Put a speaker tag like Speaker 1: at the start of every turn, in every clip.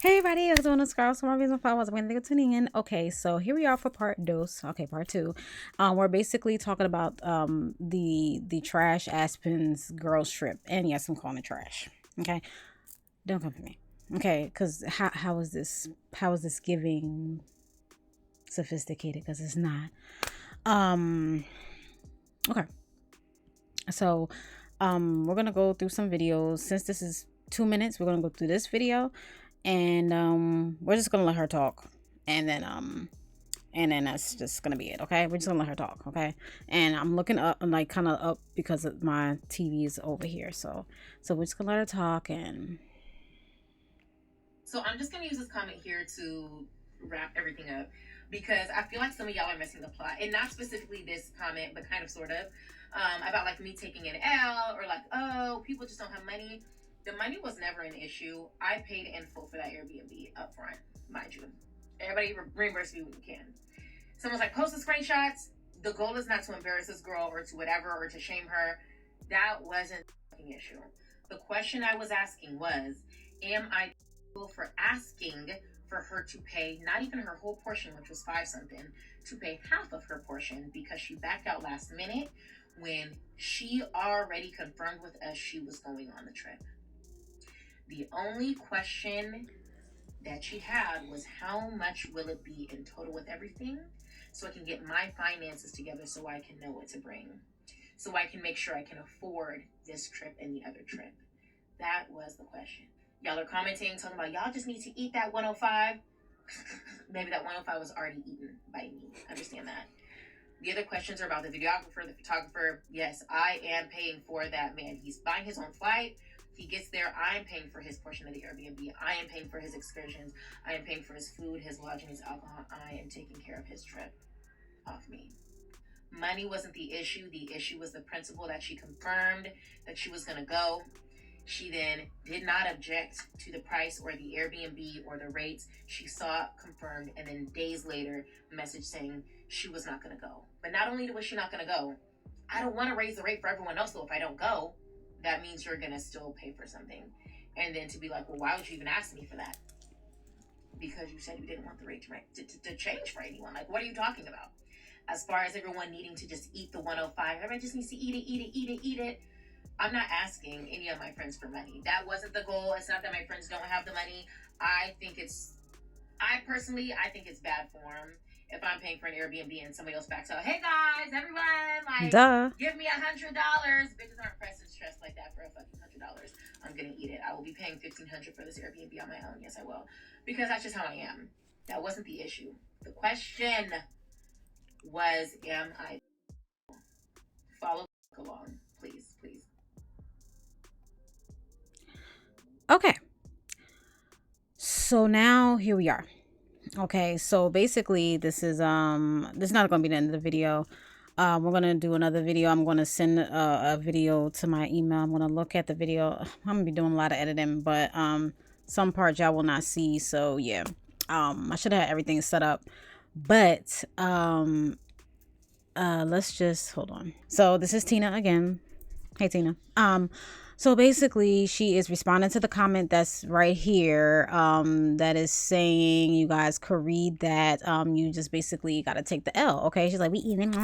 Speaker 1: Hey everybody, I was doing a scroll so my reason for was when they're tuning in. Okay, so here we are for part dos. Okay, part two. We're basically talking about the trash Aspen's girls trip. And yes, I'm calling it trash. Okay. Don't come for me. Okay, because how is this giving sophisticated? Because it's not. Um okay. So we're gonna go through some videos. Since this is 2 minutes, we're gonna go through this video and we're just gonna let her talk, and then that's just gonna be it. Okay, we're just gonna let her talk. Okay, and I'm looking up, I'm like kind of up because of my TV is over here, so we're just gonna let her talk. And
Speaker 2: so I'm just gonna use this comment here to wrap everything up because I feel like some of y'all are missing the plot, and not specifically this comment, but kind of sort of about like me taking an L or like, oh, people just don't have money. The money was never an issue. I paid in full for that Airbnb up front, mind you. Everybody reimburse me when you can. Someone's like, post the screenshots. The goal is not to embarrass this girl or to whatever or to shame her. That wasn't the issue. The question I was asking was, am I for asking for her to pay not even her whole portion, which was five something, to pay half of her portion because she backed out last minute when she already confirmed with us she was going on the trip. The only question that she had was how much will it be in total with everything, so I can get my finances together so I can know what to bring, so I can make sure I can afford this trip and the other trip. That was the question. Y'all are commenting, talking about y'all just need to eat that 105. Maybe that 105 was already eaten by me. Understand that. The other questions are about the videographer, the photographer. Yes, I am paying for that man. He's buying his own flight. He gets there. I am paying for his portion of the Airbnb. I am paying for his excursions. I am paying for his food, his lodging, his alcohol. I am taking care of his trip off me. Money wasn't the issue. The issue was the principle that she confirmed that she was going to go. She then did not object to the price or the Airbnb or the rates. She saw it confirmed, and then days later, a message saying she was not going to go. But not only was she not going to go, I don't want to raise the rate for everyone else, though. If I don't go, that means you're going to still pay for something. And then to be like, well, why would you even ask me for that? Because you said you didn't want the rate to change for anyone. Like, what are you talking about? As far as everyone needing to just eat the 105, everybody just needs to eat it, eat it, eat it, eat it. I'm not asking any of my friends for money. That wasn't the goal. It's not that my friends don't have the money. I personally, I think it's bad form if I'm paying for an Airbnb and somebody else backs out. Hey guys, everyone, like,
Speaker 1: duh.
Speaker 2: give me $100. Bitches aren't pressed and stressed like that for a fucking $100. I'm gonna eat it. I will be paying $1,500 for this Airbnb on my own. Yes, I will, because that's just how I am. That wasn't the issue. The question was, am I follow along, please, please.
Speaker 1: Okay, so now here we are. Okay, so basically this is not gonna be the end of the video. We're gonna do another video. I'm gonna send a video to my email. I'm gonna look at the video. I'm gonna be doing a lot of editing, but some parts y'all will not see. So yeah, I should have had everything set up, but let's just hold on. So this is Tina again. Hey Tina. So basically she is responding to the comment that's right here, that is saying you guys could read that, you just basically got to take the L. Okay, she's like, we eating.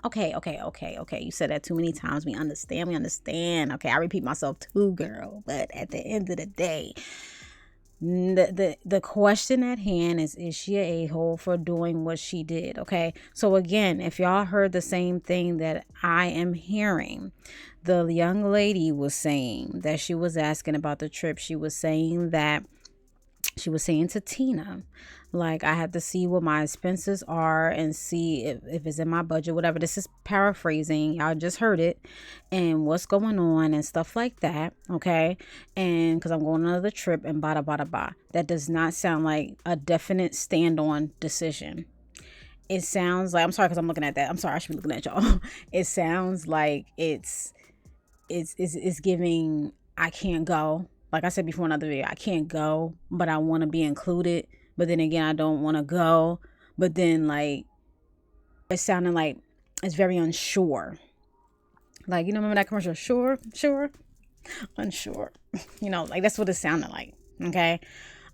Speaker 1: Okay, you said that too many times. We understand. Okay, I repeat myself too, girl, but at the end of the day, the question at hand is she a a-hole for doing what she did? Okay, so again, if y'all heard the same thing that I am hearing, the young lady was saying that she was asking about the trip. She was saying to Tina, like, I have to see what my expenses are and see if it's in my budget, whatever. This is paraphrasing. Y'all just heard it, and what's going on and stuff like that. Okay. And because I'm going on another trip and bada bada bada. That does not sound like a definite stand on decision. It sounds like, I'm sorry because I'm looking at that. I'm sorry, I should be looking at y'all. It sounds like it's giving I can't go. Like I said before in another video, I can't go, but I want to be included. But then again, I don't want to go. But then, like, it's sounding like it's very unsure. Like, remember that commercial? Sure, unsure. Like, that's what it sounded like. Okay.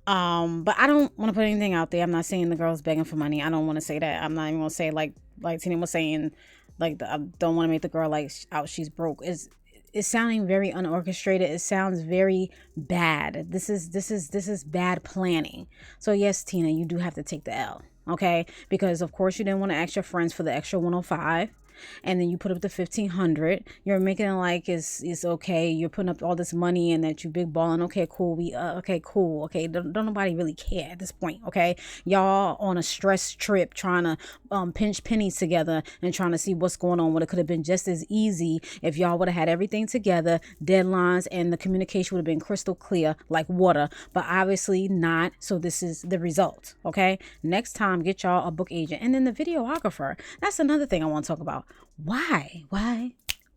Speaker 1: But I don't want to put anything out there. I'm not saying the girl's begging for money. I don't want to say that. I'm not even gonna say like Tina was saying, I don't want to make the girl like out she's broke. It's sounding very unorchestrated. It sounds very bad. This is bad planning. So yes, Tina, you do have to take the L. Okay, because of course you didn't want to ask your friends for the extra 105, and then you put up the 1,500. You're making it like it's okay. You're putting up all this money and that you big balling. Okay, cool. Okay, cool. Okay, don't nobody really care at this point. Okay, y'all on a stress trip trying to pinch pennies together and trying to see what's going on. When it could have been just as easy if y'all would have had everything together, deadlines, and the communication would have been crystal clear like water. But obviously not. So this is the result. Okay, next time get y'all a book agent, and then the videographer. That's another thing I want to talk about. Why?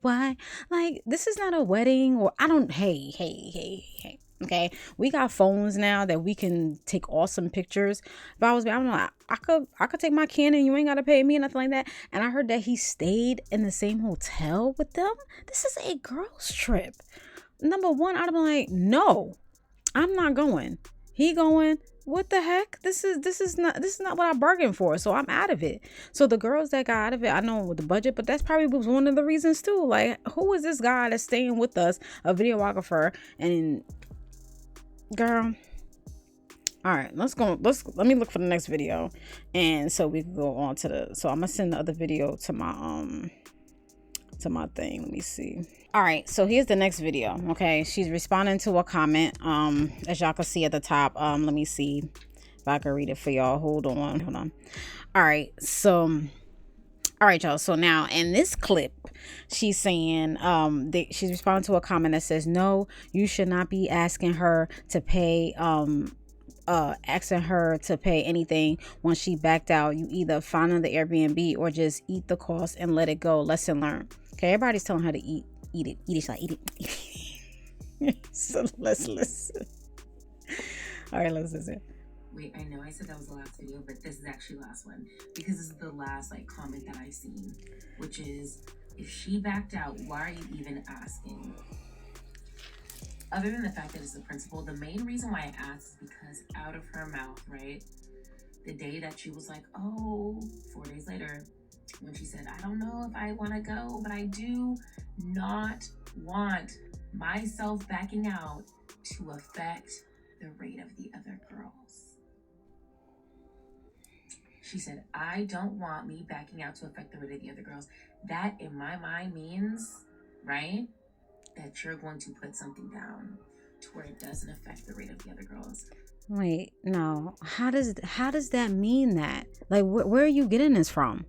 Speaker 1: Like, this is not a wedding, or I don't, hey. Okay, we got phones now that we can take awesome pictures. If I was, I don't know, I could take my Canon. You ain't gotta pay me, nothing like that. And I heard that he stayed in the same hotel with them. This is a girls' trip. Number one, I'd have been like, no, I'm not going. He going. What the heck? This is not what I bargained for. So I'm out of it. So the girls that got out of it, I know with the budget, but that's probably was one of the reasons too. Like, who is this guy that's staying with us, a videographer? And girl, all right, let me look for the next video, and so we can go on to the. So I'm gonna send the other video to my thing. Let me see. All right, so here's the next video. Okay, she's responding to a comment, as y'all can see at the top. Let me see if I can read it for y'all. Hold on. All right, so all right, y'all, so now in this clip, she's saying she's responding to a comment that says, no, you should not be asking her to pay asking her to pay anything when she backed out. You either find another Airbnb or just eat the cost and let it go. Lesson learned. Okay, everybody's telling her to eat it. So let's listen. All right, let's listen.
Speaker 2: Wait, I know I said that was the last video, but this is actually the last one, because this is the last comment that I've seen, which is, if she backed out, why are you even asking? Other than the fact that it's the principal, the main reason why I asked is because out of her mouth, right, the day that she was like, oh, 4 days later, when she said, I don't know if I want to go, but I do not want myself backing out to affect the rate of the other girls. She said, I don't want me backing out to affect the rate of the other girls. That, in my mind, means, right, that you're going to put something down to where it doesn't affect the rate of the other girls.
Speaker 1: Wait, no. How does that mean that? Like, where are you getting this from?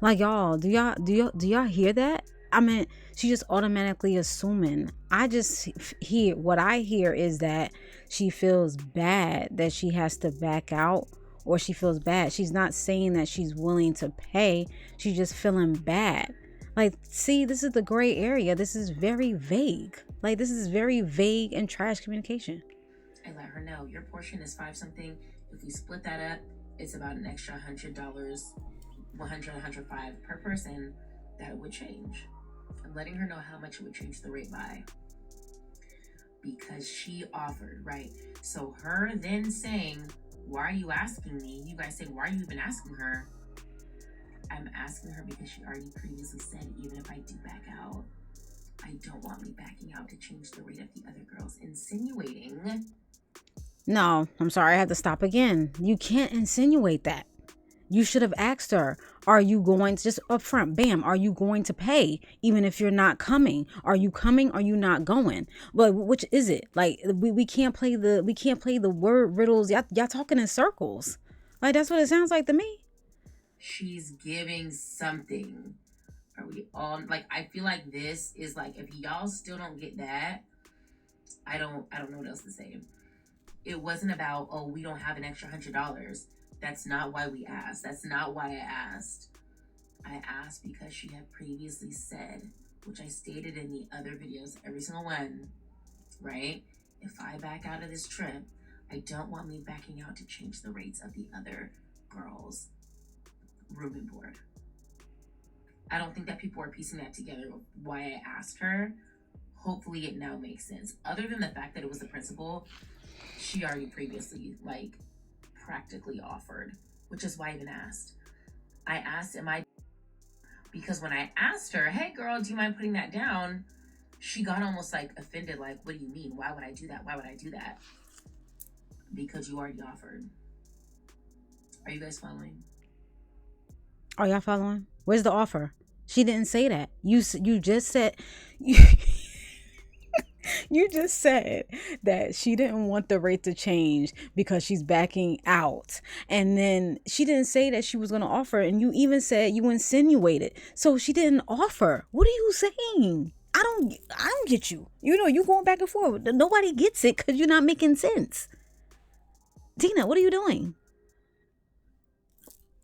Speaker 1: Like, y'all, do y'all hear that? I mean, she just automatically assuming. What I hear is that she feels bad that she has to back out, or she feels bad. She's not saying that she's willing to pay. She's just feeling bad. Like, see, this is the gray area. This is very vague. Like, this is very vague and trash communication.
Speaker 2: I let her know your portion is 5 something. If we split that up, it's about an extra $100, 100, 105 per person. That would change. I'm letting her know how much it would change the rate by, because she offered, right? So her then saying, why are you asking me? You guys say, why are you even asking her? I'm asking her because she already previously said, even if I do back out, I don't want me backing out to change the rate of the other girls, insinuating.
Speaker 1: No, I'm sorry, I have to stop again. You can't insinuate that. You should have asked her, are you going to, just up front, bam, are you going to pay even if you're not coming? Are you coming? Are you not going? Well, which is it? Like, we can't play the word riddles. Y'all talking in circles. Like, that's what it sounds like to me.
Speaker 2: She's giving something. Are we all, like, I feel like this is like, if y'all still don't get that, I don't know what else to say. It wasn't about, oh, we don't have an extra $100. That's not why we asked. That's not why I asked. I asked because she had previously said, which I stated in the other videos, every single one, right? If I back out of this trip, I don't want me backing out to change the rates of the other girls' room and board. I don't think that people are piecing that together, why I asked her. Hopefully it now makes sense. Other than the fact that it was the principal, she already previously like practically offered, which is why I even asked. I asked, am I, because when I asked her, hey girl, do you mind putting that down? She got almost like offended, like, what do you mean? Why would I do that? Why would I do that? Because you already offered. Are you guys following?
Speaker 1: Are y'all following? Where's the offer? She didn't say that. You just said you just said that she didn't want the rate to change because she's backing out. And then she didn't say that she was going to offer. And you even said you insinuated. So she didn't offer. What are you saying? I don't get you. You know, you going back and forth. Nobody gets it because you're not making sense. Tina, what are you doing?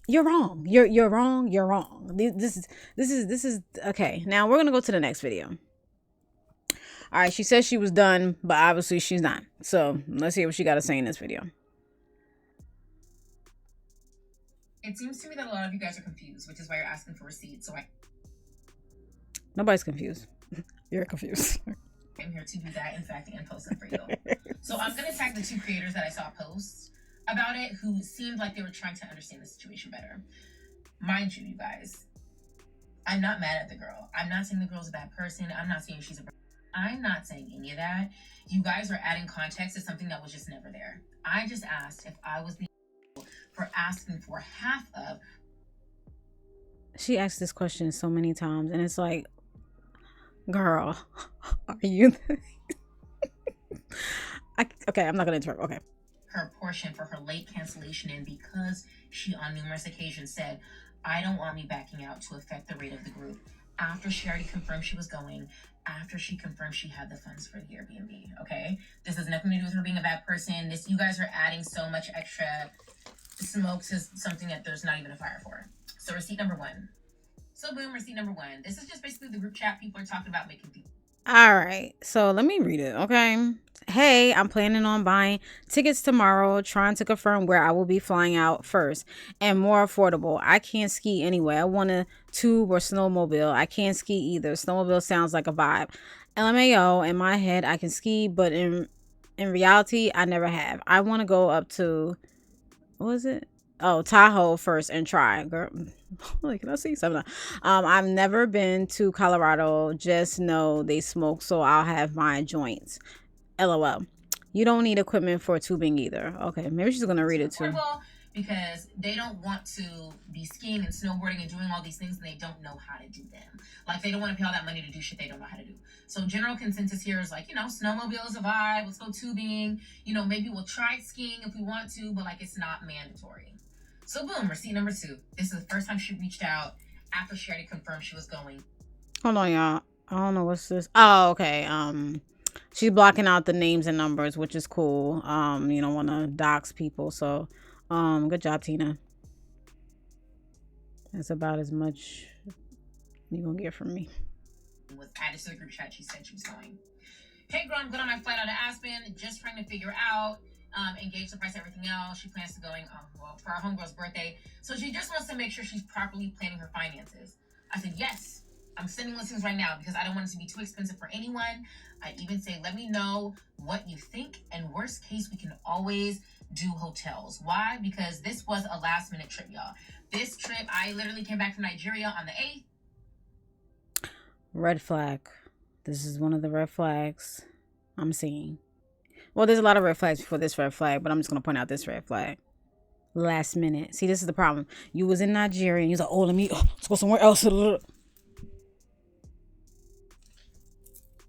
Speaker 1: You're wrong. You're wrong. You're wrong. This is okay. Now we're gonna go to the next video. All right, she says she was done, but obviously she's not. So let's hear what she got to say in this video.
Speaker 2: It seems to me that a lot of you guys are confused, which is why you're asking for receipts.
Speaker 1: Nobody's confused. You're confused.
Speaker 2: I'm here to do that, in fact, and post them for you. So I'm going to tag the 2 creators that I saw post about it who seemed like they were trying to understand the situation better. Mind you guys, I'm not mad at the girl. I'm not saying the girl's a bad person. I'm not saying she's a... I'm not saying any of that. You guys are adding context to something that was just never there. I just asked if I was the for asking for half of...
Speaker 1: She asked this question so many times, and it's like, girl, are you... Okay, I'm not going to interrupt. Okay.
Speaker 2: Her portion for her late cancellation, and because she on numerous occasions said, I don't want me backing out to affect the rate of the group, after she already confirmed she was going, after she confirmed she had the funds for the Airbnb. Okay, this has nothing to do with her being a bad person. This, you guys are adding so much extra smoke to something that there's not even a fire for. So receipt number 1. So boom, receipt number 1. This is just basically the group chat people are talking about making people...
Speaker 1: All right, so let me read it, okay? Hey, I'm planning on buying tickets tomorrow, trying to confirm where I will be flying out first and more affordable. I can't ski anyway. I want a tube or snowmobile. I can't ski either. Snowmobile sounds like a vibe. LMAO, in my head, I can ski, but in reality, I never have. I want to go up to, what was it? Oh, Tahoe first and try. Girl, like, can I see something? I've never been to Colorado. Just know they smoke, so I'll have my joints. LOL. You don't need equipment for tubing either. Okay, maybe she's gonna read it too.
Speaker 2: Because they don't want to be skiing and snowboarding and doing all these things, and they don't know how to do them. Like, they don't want to pay all that money to do shit they don't know how to do. So general consensus here is like, you know, snowmobile is a vibe. Let's go tubing. You know, maybe we'll try skiing if we want to, but like, it's not mandatory. So boom, receipt number 2. This is the first time she reached out after she already confirmed she was going.
Speaker 1: Hold on, y'all. I don't know what's this. Oh, okay. She's blocking out the names and numbers, which is cool. You don't want to dox people, so good job, Tina. That's about as much you're gonna get from me.
Speaker 2: Was added to the group chat. She said she was going. Hey girl, I'm good on my flight out of Aspen, just trying to figure out engage the price, everything else. She plans to going for our homegirl's birthday, so she just wants to make sure she's properly planning her finances. I said yes, I'm sending listings right now because I don't want it to be too expensive for anyone. I even say, let me know what you think, and worst case, we can always do hotels. Why? Because this was a last minute trip, y'all. This trip, I literally came back from Nigeria on the 8th.
Speaker 1: Red flag. This is one of the red flags I'm seeing. Well, there's a lot of red flags before this red flag, but I'm just going to point out this red flag. Last minute. See, this is the problem. You was in Nigeria and you was like, let's go somewhere else.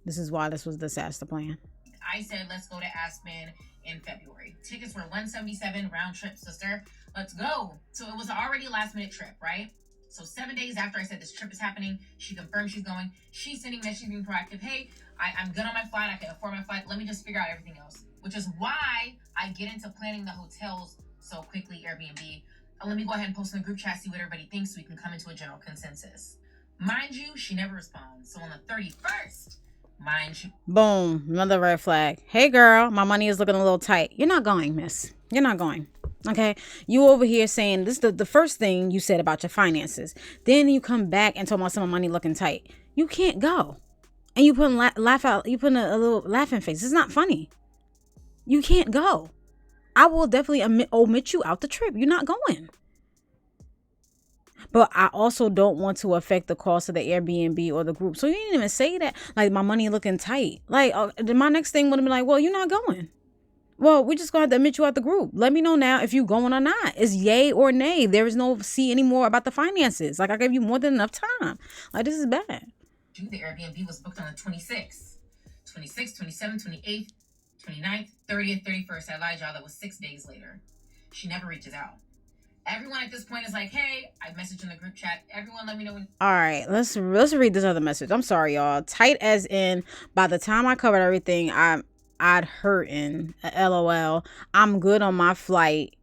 Speaker 1: This is why this was the disaster plan.
Speaker 2: I said, let's go to Aspen in February. Tickets were $177 round trip, sister. Let's go. So it was already a last minute trip, right? So 7 days after I said this trip is happening, she confirmed she's going. She's sending messages being proactive. Hey, I'm good on my flight. I can afford my flight. Let me just figure out everything else. Which is why I get into planning the hotels so quickly, Airbnb. Let me go ahead and post in the group chat, see what everybody thinks so we can come into a general consensus. Mind you, she never responds. So on the 31st, mind you.
Speaker 1: Boom, another red flag. Hey girl, my money is looking a little tight. You're not going, miss. You're not going. Okay, you over here saying this is the first thing you said about your finances. Then you come back and talk about some money looking tight. You can't go, and you put laugh out. You put a little laughing face. It's not funny. You can't go. I will definitely omit you out the trip. You're not going. But I also don't want to affect the cost of the Airbnb or the group. So you didn't even say that. Like, my money looking tight. Like, my next thing would have been like, well, you're not going. Well, we're just going to have to admit you out the group. Let me know now if you going or not. It's yay or nay. There is no see anymore about the finances. Like, I gave you more than enough time. Like, this is bad.
Speaker 2: The Airbnb was booked on the 26th, 26th, 27th, 28th, 29th, 30th, 31st. I lied, y'all. That was 6 days later. She never reaches out. Everyone at this point is like, hey, I messaged in the group chat. Everyone let me know when.
Speaker 1: All right, let's read this other message. I'm sorry, y'all. Tight as in, by the time I covered everything, I'd hurting. LOL. I'm good on my flight,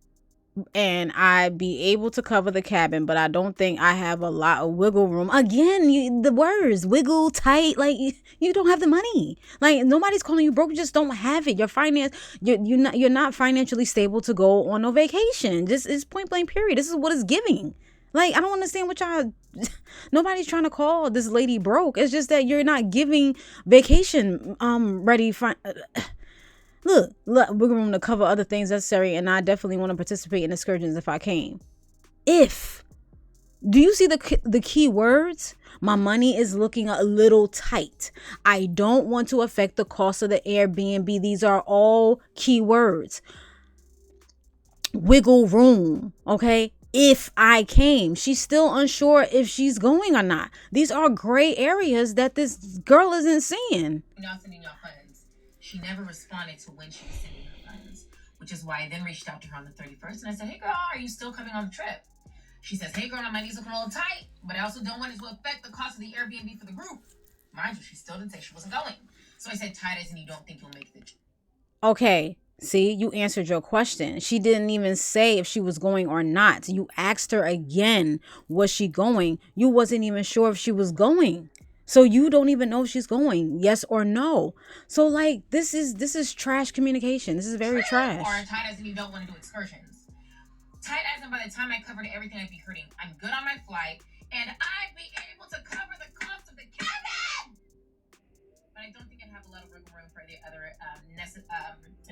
Speaker 1: and I'd be able to cover the cabin, but I don't think I have a lot of wiggle room. Again, the words wiggle, tight, like you don't have the money. Like, nobody's calling you broke, you just don't have it. You're not financially stable to go on no vacation. This is point blank period. This is what it's giving. Like, I don't understand what y'all. Nobody's trying to call this lady broke. It's just that you're not giving vacation ready. Look, wiggle room to cover other things necessary, and I definitely want to participate in excursions if I can. If. Do you see the key words? My money is looking a little tight. I don't want to affect the cost of the Airbnb. These are all key words. Wiggle room, okay? If I came. She's still unsure if she's going or not. These are gray areas that this girl isn't seeing.
Speaker 2: Y'all sending y'all funds. She never responded to when she was sending her funds, which is why I then reached out to her on the 31st and I said, hey girl, are you still coming on the trip? She says, hey girl, my money's looking a little tight, but I also don't want it to affect the cost of the Airbnb for the group. Mind you, she still didn't say she wasn't going. So I said, tight as in you don't think you'll make the trip.
Speaker 1: Okay. See, you answered your question. She didn't even say if she was going or not. You asked her again, was she going? You wasn't even sure if she was going. So you don't even know if she's going, yes or no. So like, this is trash communication. This is very trash.
Speaker 2: Or tight as in you don't want to do excursions. Tight as in by the time I covered everything, I'd be hurting. I'm good on my flight, and I'd be able to cover the cost of the cabin. But I don't think I'd have a lot of wiggle room for the other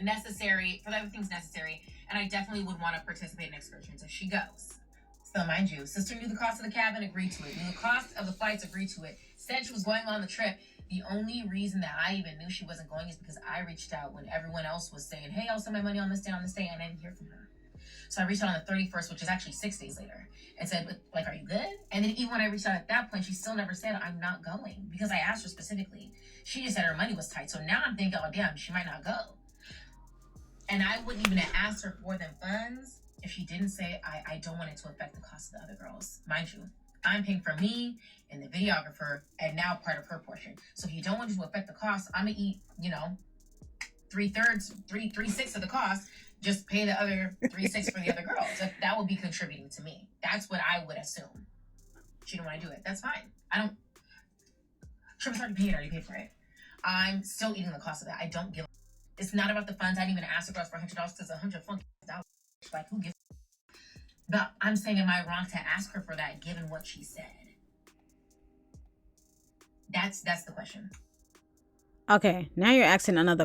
Speaker 2: necessary, for the other things necessary, and I definitely would want to participate in excursions if she goes. So mind you, sister knew the cost of the cabin, agreed to it. Knew the cost of the flights, agreed to it. Said she was going on the trip. The only reason that I even knew she wasn't going is because I reached out when everyone else was saying, hey, I'll send my money on this day, and I didn't hear from her. So I reached out on the 31st, which is actually 6 days later, and said, like, are you good? And then even when I reached out at that point, she still never said, I'm not going, because I asked her specifically. She just said her money was tight. So now I'm thinking, oh, damn, she might not go. And I wouldn't even have asked her for them funds if she didn't say, I don't want it to affect the cost of the other girls. Mind you, I'm paying for me and the videographer and now part of her portion. So if you don't want it to affect the cost, I'm going to eat, 3/6 of the cost. Just pay the other 3/6 for the other girls. That would be contributing to me. That's what I would assume. She didn't want to do it. That's fine. Trip's already paid. I already paid for it. I'm still eating the cost of that. I don't give. It's not about the funds. I didn't even ask the girls for $100 because $100 funky dollars. Like, who gives? But I'm saying, am I wrong to ask her for that given what she said? That's the question.
Speaker 1: Okay, now you're posing another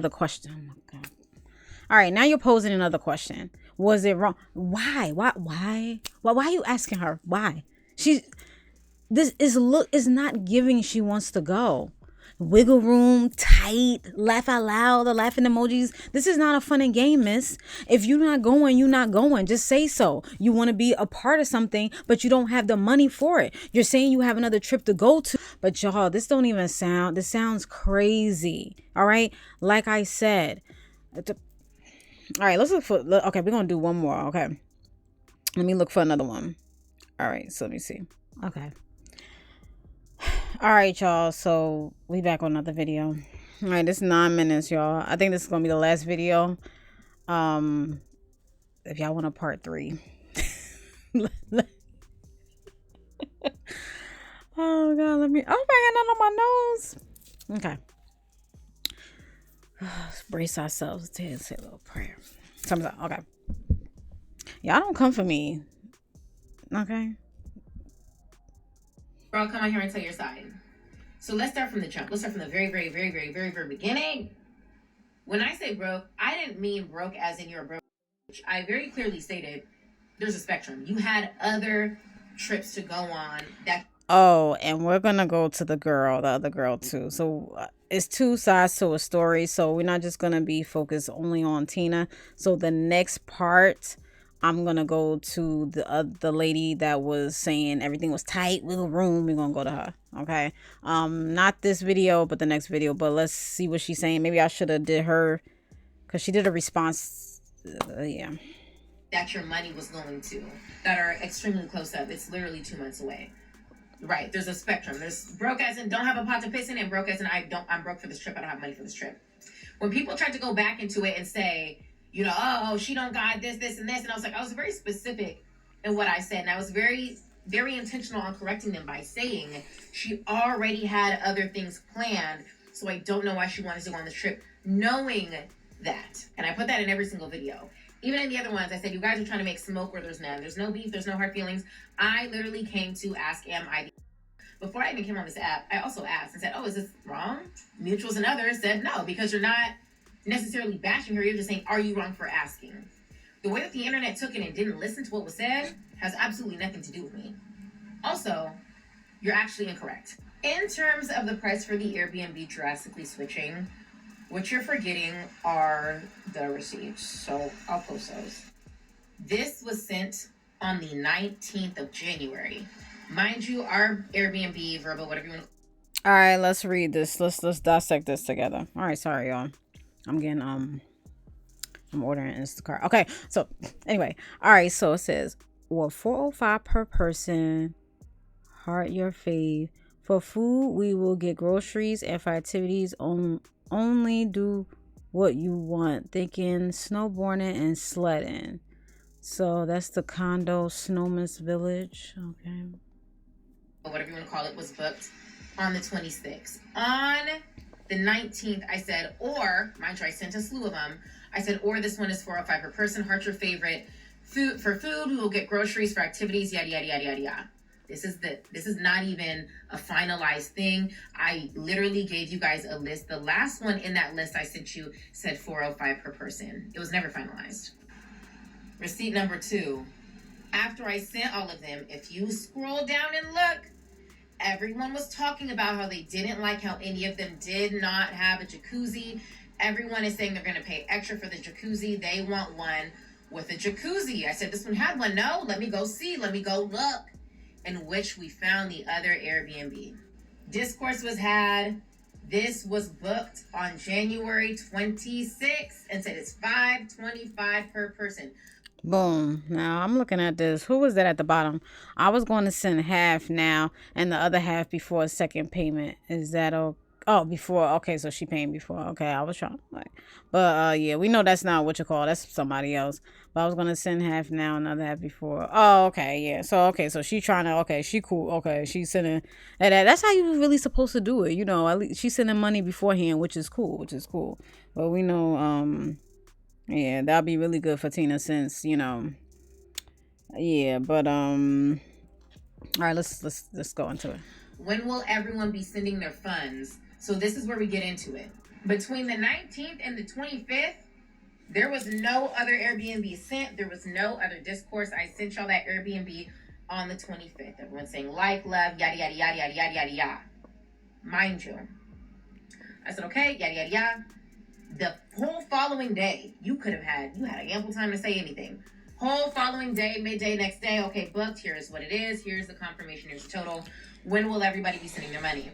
Speaker 1: question. Oh my God. All right, now you're posing another question. Was it wrong? Why are you asking her? Why? This is not giving she wants to go. Wiggle room, tight, laugh out loud, the laughing emojis. This is not a fun and game, miss. If you're not going, you're not going. Just say so. You want to be a part of something, but you don't have the money for it. You're saying you have another trip to go to. But y'all, this sounds crazy. All right? Like I said. All right, okay, we're going to do one more, okay? Let me look for another one. All right, so let me see. Okay. All right, y'all, so we back on another video. All right, this is 9 minutes, y'all. I think this is going to be the last video. If y'all want a part 3. Oh, God, I got nothing on my nose. Okay. Let's brace ourselves to say a little prayer. Okay. Y'all don't come for me. Okay.
Speaker 2: Girl, come out here and tell your side. So let's start from the jump. Let's start from the very, very, very, very, very, very beginning. When I say broke, I didn't mean broke as in you're broke. I very clearly stated there's a spectrum. You had other trips to go on that.
Speaker 1: Oh, and we're gonna go to the other girl too. So it's two sides to a story. So we're not just gonna be focused only on Tina. So the next part, I'm gonna go to the lady that was saying everything was tight, little room. We're gonna go to her. Okay. Not this video, but the next video. But let's see what she's saying. Maybe I should have did her, cause she did a response. Yeah.
Speaker 2: That your money was going to, that are extremely close up. It's literally 2 months away. Right. There's a spectrum. There's broke as in don't have a pot to piss in, and broke as in I'm broke for this trip. I don't have money for this trip. When people tried to go back into it and say, you know, oh, she don't got this, this, and this, and I was like, I was very specific in what I said, and I was very, very intentional on correcting them by saying she already had other things planned, so I don't know why she wanted to go on this trip, knowing that. And I put that in every single video. Even in the other ones, I said, you guys are trying to make smoke where there's none. There's no beef. There's no hard feelings. I literally came to ask, am I? Before I even came on this app, I also asked and said, oh, is this wrong? Mutuals and others said, no, because you're not necessarily bashing her. You're just saying, are you wrong for asking? The way that the internet took it and didn't listen to what was said has absolutely nothing to do with me. Also, you're actually incorrect. In terms of the price for the Airbnb drastically switching, what you're forgetting are the receipts. So I'll post those. This was sent on the 19th of January. Mind you, our Airbnb, Verbo, whatever you want to.
Speaker 1: All right, let's read this. Let's dissect this together. All right, sorry y'all. I'm getting I'm ordering Instacart. Okay, so anyway, all right. So it says, well, $405 per person. Heart your fave. For food, we will get groceries, and for activities, only do what you want. Thinking snowboarding and sledding. So that's the condo Snowman's Village. Okay.
Speaker 2: Whatever you want to call it, was booked on the 26th. On the 19th, I said, or, mind you, I sent a slew of them. I said, or this one is $405 per person. Heart your favorite. Food for food, we will get groceries for activities, yada yada yada yada yada. This is not even a finalized thing. I literally gave you guys a list. The last one in that list I sent you said $405 per person. It was never finalized. Receipt number 2. After I sent all of them, if you scroll down and look, everyone was talking about how they didn't like how any of them did not have a jacuzzi. Everyone is saying they're going to pay extra for the jacuzzi. They want one with a jacuzzi. I said, this one had one. No, let me go see. Let me go look. In which we found the other Airbnb. Discourse was had. This was booked on January 26th and said it's $525 per person.
Speaker 1: Boom. Now I'm looking at this. Who was that at the bottom? I was going to send half now and the other half before a second payment. Is that okay? Oh, before. Okay, so she paying before. Okay, I was trying. Like, but yeah, we know that's not what you call. That's somebody else. But I was gonna send half now, another half before. Oh, okay, yeah. So okay, so she trying to. Okay, she cool. Okay, she's sending. That's how you really supposed to do it. You know, at least she's sending money beforehand, which is cool. Which is cool. But we know. Yeah, that'll be really good for Tina since Yeah, but all right, let's go into it.
Speaker 2: When will everyone be sending their funds? So this is where we get into it. Between the 19th and the 25th, there was no other Airbnb sent. There was no other discourse. I sent y'all that Airbnb on the 25th. Everyone's saying like, love, yada, yada, yada, yada, yada, yada, yada. Mind you. I said, okay, yada, yada, yada. The whole following day, you had ample time to say anything. Whole following day, midday, next day, okay, booked. Here's what it is. Here's the confirmation. Here's the total. When will everybody be sending their money?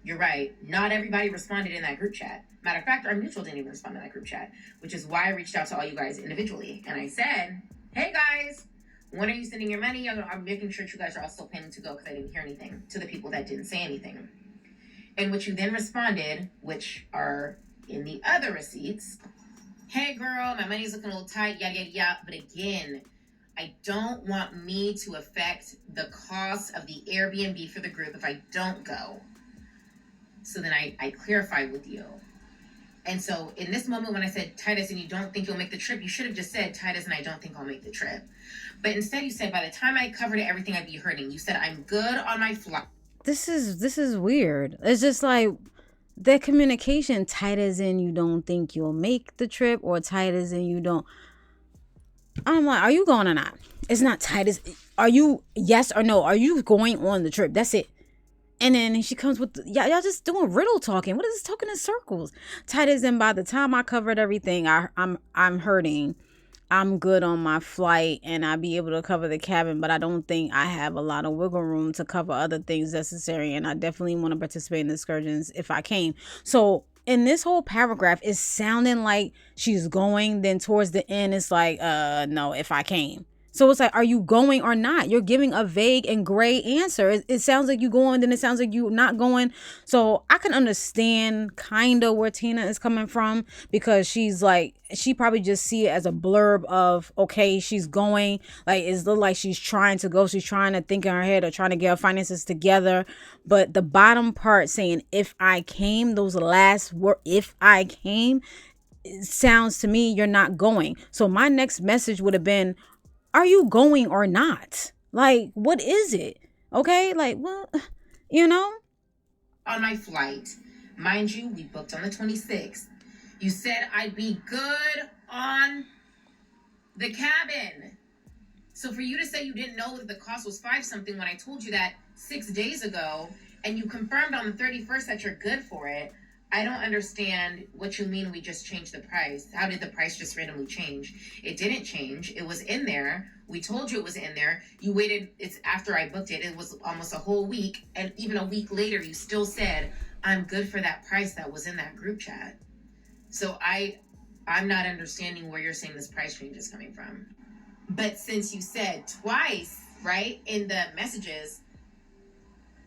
Speaker 2: You're right. Not everybody responded in that group chat. Matter of fact, our mutual didn't even respond to that group chat, which is why I reached out to all you guys individually. And I said, hey guys, when are you sending your money? I'm making sure you guys are all still planning to go because I didn't hear anything to the people that didn't say anything. In which you then responded, which are in the other receipts. Hey girl, my money's looking a little tight, yada, yada, yada. But again, I don't want me to affect the cost of the Airbnb for the group if I don't go. So then I clarified with you. And so in this moment when I said, Titus, and you don't think you'll make the trip, you should have just said, Titus, and I don't think I'll make the trip. But instead you said, by the time I covered everything, I'd be hurting. You said, I'm good on my flight.
Speaker 1: This is weird. It's just like, the communication, tight as in you don't think you'll make the trip, or tight as in you don't. I'm like, are you going or not? It's not tight as, are you, yes or no? Are you going on the trip? That's it. And then she comes with, y'all just doing riddle talking. What is this talking in circles? Tight as in, by the time I covered everything, I'm hurting. I'm good on my flight and I'll be able to cover the cabin, but I don't think I have a lot of wiggle room to cover other things necessary. And I definitely want to participate in the excursions if I came. So in this whole paragraph, it's sounding like she's going. Then towards the end, it's like, no, if I came. So it's like, are you going or not? You're giving a vague and gray answer. It sounds like you going, then it sounds like you not going. So I can understand kind of where Tina is coming from, because she's like, she probably just see it as a blurb of, okay, she's going. Like, it's look like she's trying to go. She's trying to think in her head or trying to get her finances together. But the bottom part saying, if I came, those last word, if I came, it sounds to me you're not going. So my next message would have been, are you going or not? Like, what is it? Okay, like, what, you know?
Speaker 2: On my flight, mind you, we booked on the 26th. You said I'd be good on the cabin. So for you to say you didn't know that the cost was 5 something when I told you that 6 days ago, and you confirmed on the 31st that you're good for it, I don't understand what you mean we just changed the price. How did the price just randomly change? It didn't change. It was in there. We told you it was in there. You waited. It's after I booked it. It was almost a whole week. And even a week later, you still said, I'm good for that price that was in that group chat. So I'm not understanding where you're saying this price change is coming from. But since you said twice, right, in the messages,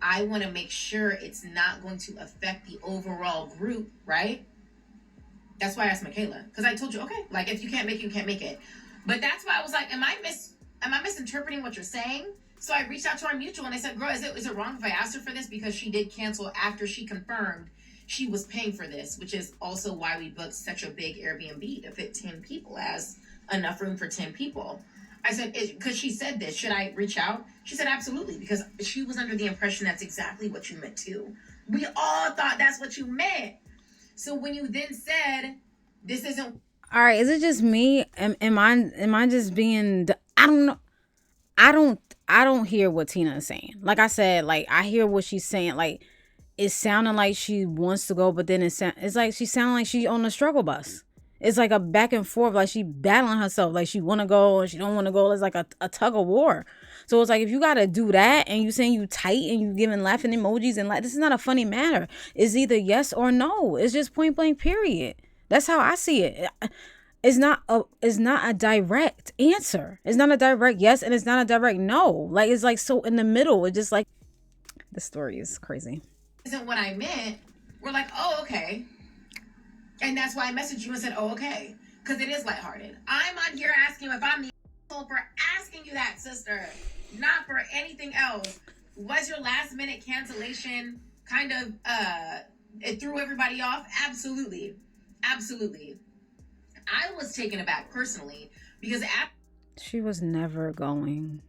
Speaker 2: I want to make sure it's not going to affect the overall group, right? That's why I asked Michaela, because I told you, okay, like if you can't make it, you can't make it. But that's why I was like, am I misinterpreting what you're saying? So I reached out to our mutual and I said, girl, is it wrong if I asked her for this? Because she did cancel after she confirmed she was paying for this, which is also why we booked such a big Airbnb to fit 10 people, as enough room for 10 people. I said, because she said this, should I reach out? She said, absolutely, because she was under the impression that's exactly what you meant too. We all thought that's what you meant. So when you then said, this isn't.
Speaker 1: All right, is it just me? Am I just being? I don't know. I don't hear what Tina is saying. Like I said, like I hear what she's saying. Like it's sounding like she wants to go, but then it's like she sounding like she on the struggle bus. It's like a back and forth, like she battling herself, like she want to go and she don't want to go. It's like a tug of war. So it's like, if you got to do that and you saying you tight and you giving laughing emojis and like, this is not a funny matter. It's either yes or no. It's just point blank period. That's how I see it. It's not a direct answer. It's not a direct yes and it's not a direct no. Like, it's like so in the middle. It's just like, the story is crazy.
Speaker 2: Isn't what I meant. We're like, oh, okay. And that's why I messaged you and said, oh, okay. Because it is lighthearted. I'm on here asking you if I'm the asshole for asking you that, sister. Not for anything else. Was your last minute cancellation kind of, it threw everybody off? Absolutely. Absolutely. I was taken aback personally because
Speaker 1: she was never going.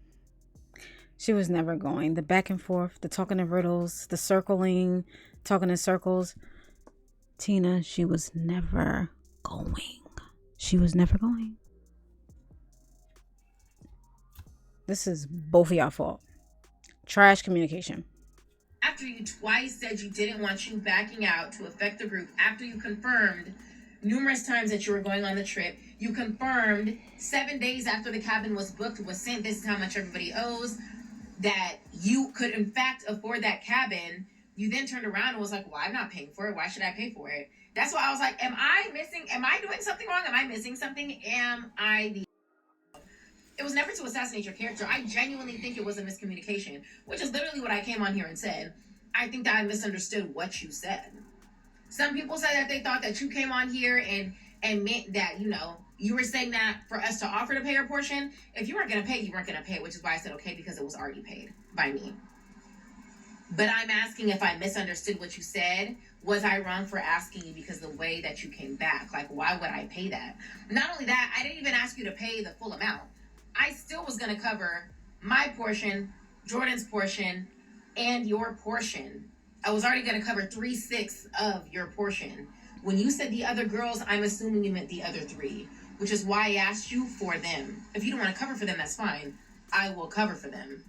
Speaker 1: She was never going. The back and forth, the talking in riddles, the circling, talking in circles. Tina, she was never going. She was never going. This is both of y'all fault. Trash communication.
Speaker 2: After you twice said you didn't want you backing out to affect the group, after you confirmed numerous times that you were going on the trip, you confirmed 7 days after the cabin was booked, was sent, this is how much everybody owes, that you could in fact afford that cabin. You then turned around and was like, well, I'm not paying for it. Why should I pay for it? That's why I was like, am I doing something wrong? Am I missing something? It was never to assassinate your character. I genuinely think it was a miscommunication, which is literally what I came on here and said. I think that I misunderstood what you said. Some people said that they thought that you came on here and meant that, you were saying that for us to offer to pay your portion. If you weren't going to pay, you weren't going to pay, which is why I said okay, because it was already paid by me. But I'm asking if I misunderstood what you said. Was I wrong for asking you because the way that you came back? Like, why would I pay that? Not only that, I didn't even ask you to pay the full amount. I still was going to cover my portion, Jordan's portion, and your portion. I was already going to cover 3/6 of your portion. When you said the other girls, I'm assuming you meant the other three, which is why I asked you for them. If you don't want to cover for them, that's fine. I will cover for them.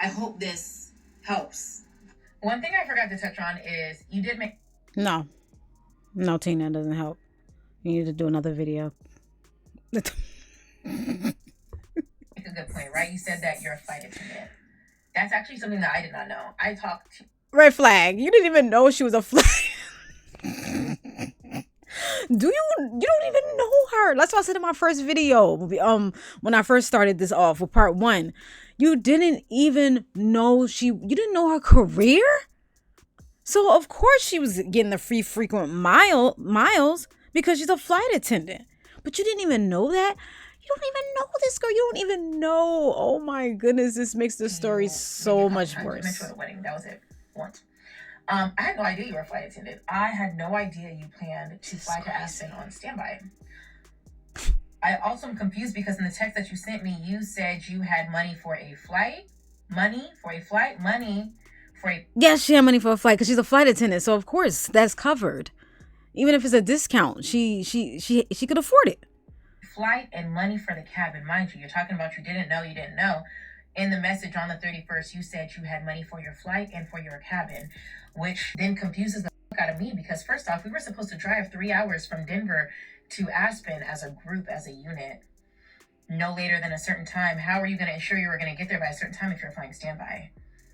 Speaker 2: I hope this helps. One thing I forgot to touch on is you did make...
Speaker 1: No, Tina, it doesn't help. You need to do another video.
Speaker 2: Make a good point, right? You said that you're a flight attendant. That's actually something that I did not know. I talked to...
Speaker 1: Red flag. You didn't even know she was a flight. You don't even know her. That's what I said in my first video. When I first started this off with part 1. You didn't even know you didn't know her career? So of course she was getting the free frequent miles because she's a flight attendant. But you didn't even know that? You don't even know this girl. You don't even know. Oh my goodness, this makes the story so much worse.
Speaker 2: Make sure the wedding, that was it. Once. I had no idea you were a flight attendant. I had no idea you planned to fly to Aspen on standby. I also am confused because in the text that you sent me, you said you had money for a flight.
Speaker 1: Yes, she had money for a flight because she's a flight attendant. So of course that's covered. Even if it's a discount, she could afford it.
Speaker 2: Flight and money for the cabin. Mind you, you're talking about you didn't know. In the message on the 31st, you said you had money for your flight and for your cabin, which then confuses the fuck out of me because first off, we were supposed to drive 3 hours from Denver to Aspen as a group, as a unit, no later than a certain time. How are you going to ensure you were going to get there by a certain time if you're flying standby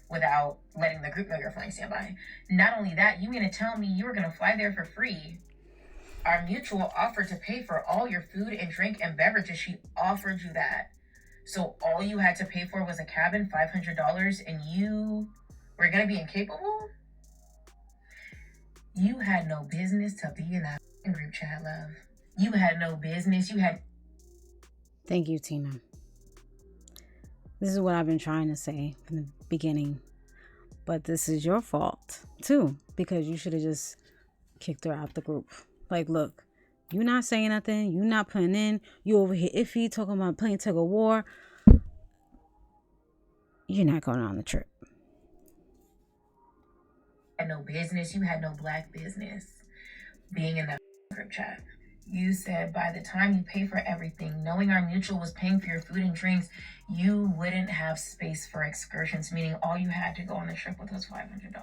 Speaker 2: without letting the group know you're flying standby? Not only that, you mean to tell me you were going to fly there for free? Our mutual offered to pay for all your food and drink and beverages. She offered you that. So all you had to pay for was a cabin, $500, and you were going to be incapable? You had no business to be in that group chat, love. You had no business.
Speaker 1: Thank you, Tina. This is what I've been trying to say from the beginning. But this is your fault, too, because you should have just kicked her out the group. Like, look, you not saying nothing. You not putting in. You over here iffy, talking about playing tug of war. You're not going on the trip.
Speaker 2: Had no business. You had no black business being in that group chat. You said by the time you pay for everything, knowing our mutual was paying for your food and drinks, you wouldn't have space for excursions, meaning all you had to go on the trip with was $500.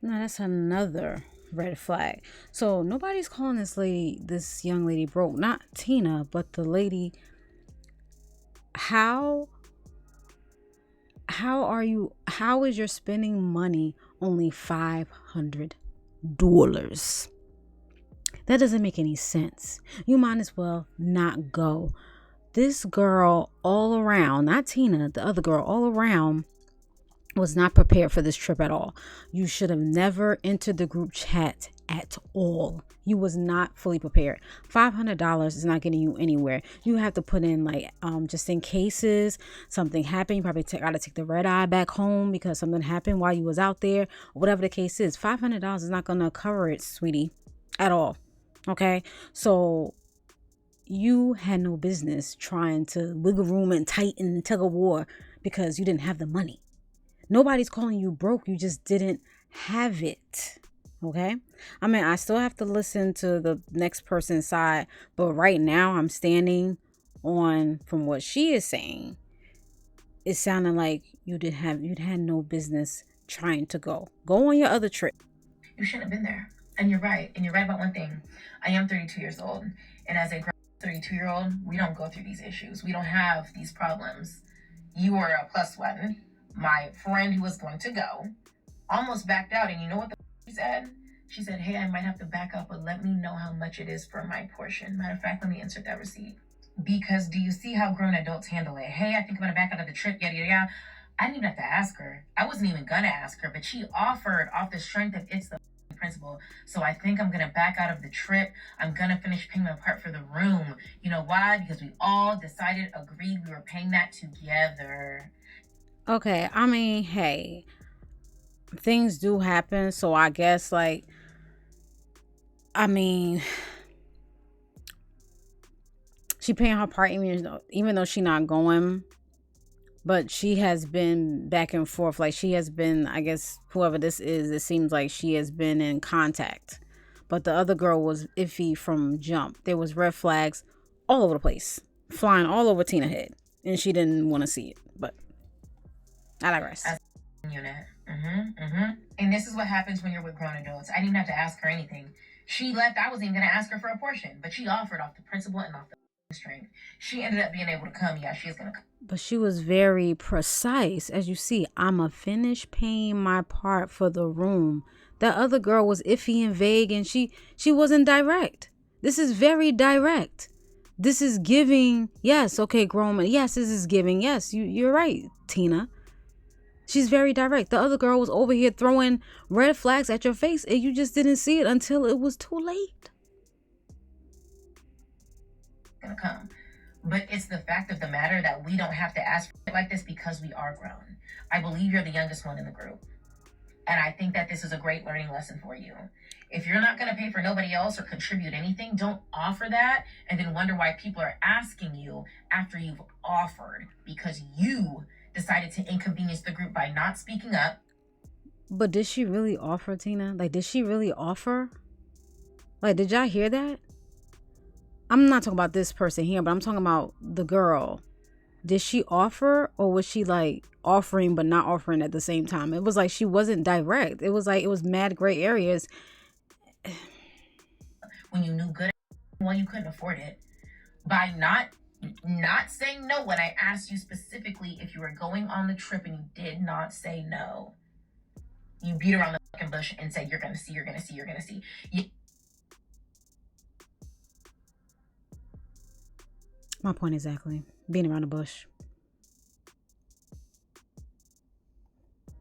Speaker 1: No, that's another red flag. So nobody's calling this young lady broke. Not Tina, but the lady. How is your spending money only $500? That doesn't make any sense. You might as well not go. This girl all around, not Tina, the other girl all around, was not prepared for this trip at all. You should have never entered the group chat at all. You was not fully prepared. $500 is not getting you anywhere. You have to put in just in cases something happened. You probably got to take the red eye back home because something happened while you was out there. Whatever the case is, $500 is not going to cover it, sweetie, at all. Okay, so you had no business trying to wiggle room and tighten tug of war because you didn't have the money. Nobody's calling you broke. You just didn't have it. Okay. I mean, I still have to listen to the next person's side, but right now I'm standing on from what she is saying. It sounded like you'd had no business trying to go on your other trip.
Speaker 2: You shouldn't have been there. And you're right. And you're right about one thing. I am 32 years old. And as a 32-year-old, we don't go through these issues. We don't have these problems. You were a plus one. My friend who was going to go almost backed out. And you know what she said? She said, hey, I might have to back up, but let me know how much it is for my portion. Matter of fact, let me insert that receipt. Because do you see how grown adults handle it? Hey, I think I'm going to back out of the trip, yada, yada, yada. I didn't even have to ask her. I wasn't even going to ask her, but she offered off the strength of it's the principal. So I think I'm going to back out of the trip. I'm going to finish paying my part for the room. You know why? Because we all agreed we were paying that together.
Speaker 1: Okay, I mean, hey, things do happen, so I guess she paying her part even though she not going. But she has been back and forth. Like she has been, I guess, whoever this is, it seems like she has been in contact. But the other girl was iffy from jump. There was red flags all over the place, flying all over Tina's head, and she didn't want to see it. But I digress.
Speaker 2: As a unit. And this is what happens when you're with grown adults. I didn't even have to ask her anything. She left. I wasn't even going to ask her for a portion, but she offered off the principle and off the strength. She ended up being able to come. Yeah, she is going to come.
Speaker 1: But she was very precise. As you see, I'ma finish paying my part for the room. That other girl was iffy and vague, and she wasn't direct. This is very direct. This is giving. Yes, okay, grown man. Yes, this is giving. Yes, you're right, Tina. She's very direct. The other girl was over here throwing red flags at your face, and you just didn't see it until it was too late.
Speaker 2: Gonna come. But it's the fact of the matter that we don't have to ask for it like this because we are grown. I believe you're the youngest one in the group. And I think that this is a great learning lesson for you. If you're not going to pay for nobody else or contribute anything, don't offer that and then wonder why people are asking you after you've offered, because you decided to inconvenience the group by not speaking up.
Speaker 1: But did she really offer, Tina? Like, did she really offer? Like, did y'all hear that? I'm not talking about this person here, but I'm talking about the girl. Did she offer, or was she like offering but not offering at the same time? It was like she wasn't direct. It was like it was mad gray areas.
Speaker 2: When you knew good, well, you couldn't afford it. By not saying no when I asked you specifically if you were going on the trip and you did not say no. You beat around the fucking bush and said you're gonna see, you're gonna see, you're gonna see.
Speaker 1: My point exactly. Being around the bush.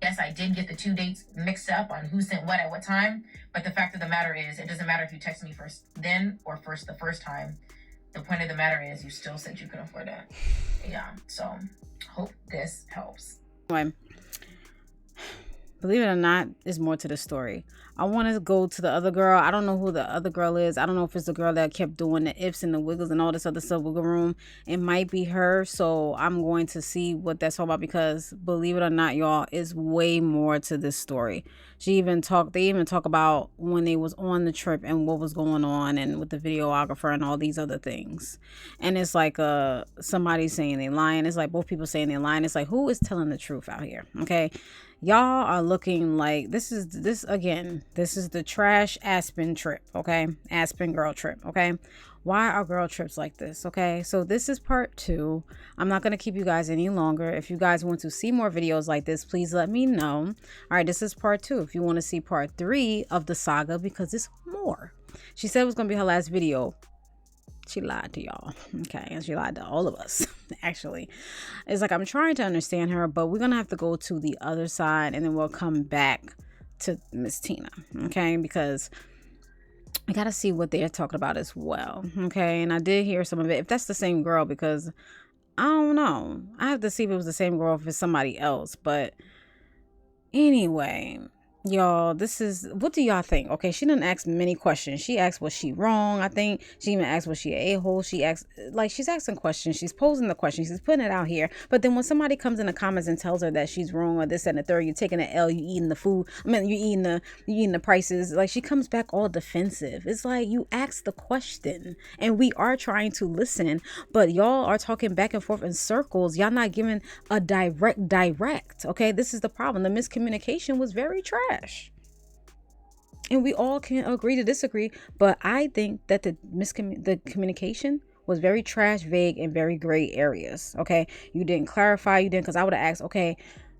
Speaker 2: Yes, I did get the 2 dates mixed up on who sent what at what time, but the fact of the matter is, it doesn't matter if you text me first then or first the first time. The point of the matter is, you still said you could afford that. Yeah, so hope this helps.
Speaker 1: Anyway, believe it or not, there's more to the story. I want to go to the other girl. I don't know who the other girl is. I don't know if it's the girl that kept doing the ifs and the wiggles and all this other stuff, wiggle room. It might be her. So I'm going to see what that's all about, because believe it or not, y'all, it's way more to this story. They even talk about when they was on the trip and what was going on and with the videographer and all these other things. And it's like somebody saying they lying. It's like both people saying they lying. It's like, who is telling the truth out here? Okay. Y'all are looking like this is the trash Aspen trip, okay? Aspen girl trip, okay? Why are girl trips like this, okay? So this is part 2. I'm not going to keep you guys any longer. If you guys want to see more videos like this, please let me know. All right, this is part 2. If you want to see part 3 of the saga, because it's more. She said it was going to be her last video. She lied to y'all, okay? And she lied to all of us, actually. It's like I'm trying to understand her, but we're going to have to go to the other side, and then we'll come back to Miss Tina, okay? Because I got to see what they're talking about as well, okay? And I did hear some of it. If that's the same girl, because I don't know. I have to see if it was the same girl, if it's somebody else. But anyway, y'all, this is, what do y'all think? Okay, she didn't ask many questions. She asked, was she wrong? I think she even asked, was she an a-hole? She asked, like, she's asking questions. She's posing the questions. She's putting it out here. But then when somebody comes in the comments and tells her that she's wrong or this and the third, you're taking an L, you eating the food. I mean, you eating the prices. Like, she comes back all defensive. It's like, you asked the question and we are trying to listen, but y'all are talking back and forth in circles. Y'all not giving a direct. Okay, this is the problem. The miscommunication was very trash. And we all can agree to disagree, but I think that the communication was very trash, vague, and very gray areas. Okay, you didn't clarify. You didn't, because I would have asked, okay,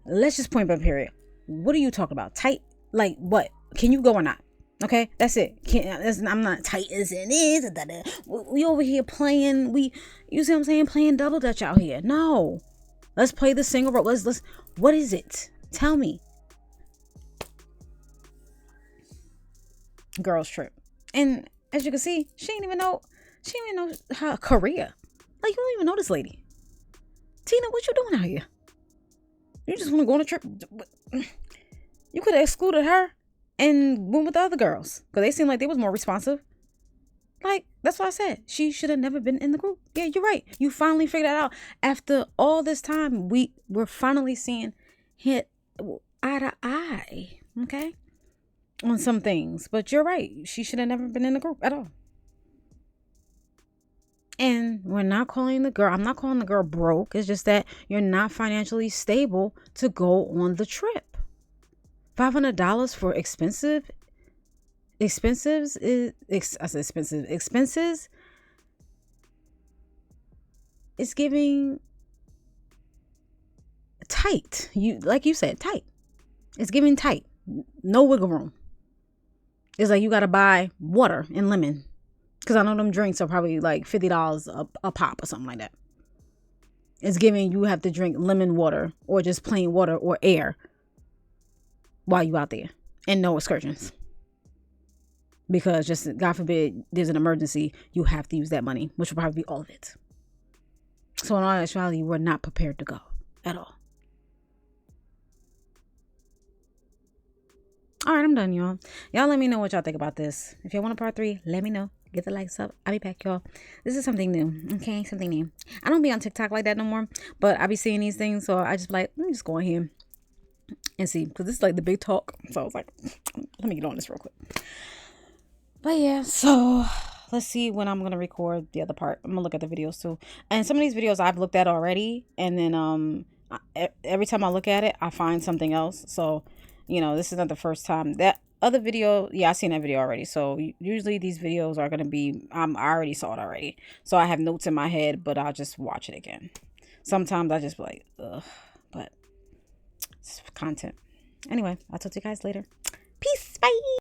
Speaker 1: let's just point by period. What are you talking about? Tight? Like what? Can you go or not? Okay, that's it. I'm not tight as it is. We over here playing. You see what I'm saying? Playing double dutch out here. No, let's play the single rope. Let's. What is it? Tell me. Girls trip, and as you can see, she didn't even know her Korea. Like, you don't even know this lady. Tina, what you doing out here? You just want to go on a trip? You could have excluded her and went with the other girls, because they seemed like they was more responsive. Like, that's what I said. She should have never been in the group. Yeah, you're right. You finally figured that out. After all this time, we're finally seeing hit eye to eye, okay, on some things. But you're right. She should have never been in the group at all. And we're not calling the girl, I'm not calling the girl broke. It's just that you're not financially stable to go on the trip. $500 for expenses is giving tight. Like you said, tight. It's giving tight. No wiggle room. It's like you gotta buy water and lemon. Because I know them drinks are probably like $50 a pop or something like that. It's giving you have to drink lemon water or just plain water or air while you out there. And no excursions. Because just, God forbid, there's an emergency, you have to use that money, which will probably be all of it. So in all actuality, we're not prepared to go at all. All right, I'm done, y'all. Y'all let me know what y'all think about this. If y'all want a part 3, let me know. Get the likes up. I'll be back, y'all. This is something new. Okay, something new. I don't be on TikTok like that no more, but I be seeing these things, so I just be like, let me just go in here and see, because this is like the big talk. So I was like, let me get on this real quick. But yeah, so let's see when I'm gonna record the other part. I'm gonna look at the videos too, and some of these videos I've looked at already, and then every time I look at it, I find something else. So this is not the first time. That other video, yeah, I seen that video already. So usually these videos are gonna be, I already saw it already, so I have notes in my head, but I'll just watch it again. Sometimes I just be like, ugh, but it's content. Anyway, I'll talk to you guys later. Peace, bye.